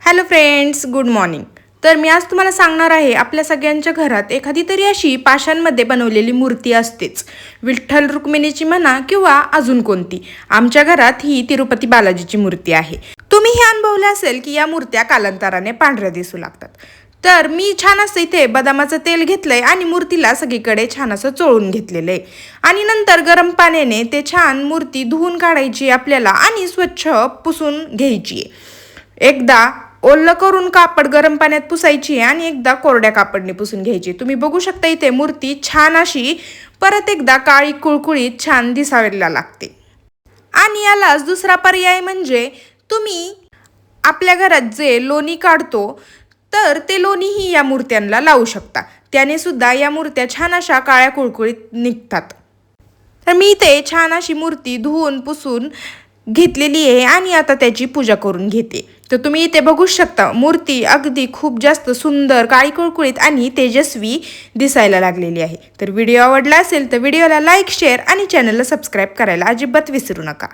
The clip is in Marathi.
Hello friends, good morning. तर मी आज तुम्हाला सांगणार आहे, आपल्या सगळ्यांच्या घरात एखादी तरी अशी पाषाणमध्ये बनवलेली मूर्ती असतेच। विठ्ठल रुक्मिणीची म्हणा किंवा अजून कोणती। आमच्या घरात ही तिरुपती बालाजीची मूर्ती आहे। तुम्ही हे अनुभवलं असेल की या मूर्त्या कालांतराने पांढऱ्या दिसू लागतात। तर मी छान असं इथे बदामाचं तेल घेतलंय आणि मूर्तीला सगळीकडे छान असं चोळून घेतलेलं आहे। आणि नंतर गरम पाण्याने ते छान मूर्ती धुवून काढायची आपल्याला आणि स्वच्छ पुसून घ्यायची आहे। एकदा ओलं करून कापड गरम पाण्यात पुसायची आणि एकदा कोरड्या कापडने पुसून घ्यायची। तुम्ही बघू शकता इथे मूर्ती छान अशी परत एकदा काळी कुळकुळीत छान दिसायला लागते। आणि यालाच दुसरा पर्याय म्हणजे तुम्ही आपल्या घरात जे लोणी काढतो तर ते लोणीही या मूर्त्यांना लावू शकता। त्याने सुद्धा या मूर्त्या छान अशा काळ्या कुळकुळीत निघतात। तर मी इथे छान अशी मूर्ती धुवून पुसून घेतलेली आहे आणि आता त्याची पूजा करून घेते। तर तुम्ही इथे बघू शकता मूर्ती अगदी खूप जास्त सुंदर काळी कुळकुळीत आणि तेजस्वी दिसायला लागलेली आहे। तर व्हिडिओ आवडला असेल तर व्हिडिओला लाईक, शेअर आणि चॅनलला सबस्क्राईब करायला अजिबात विसरू नका।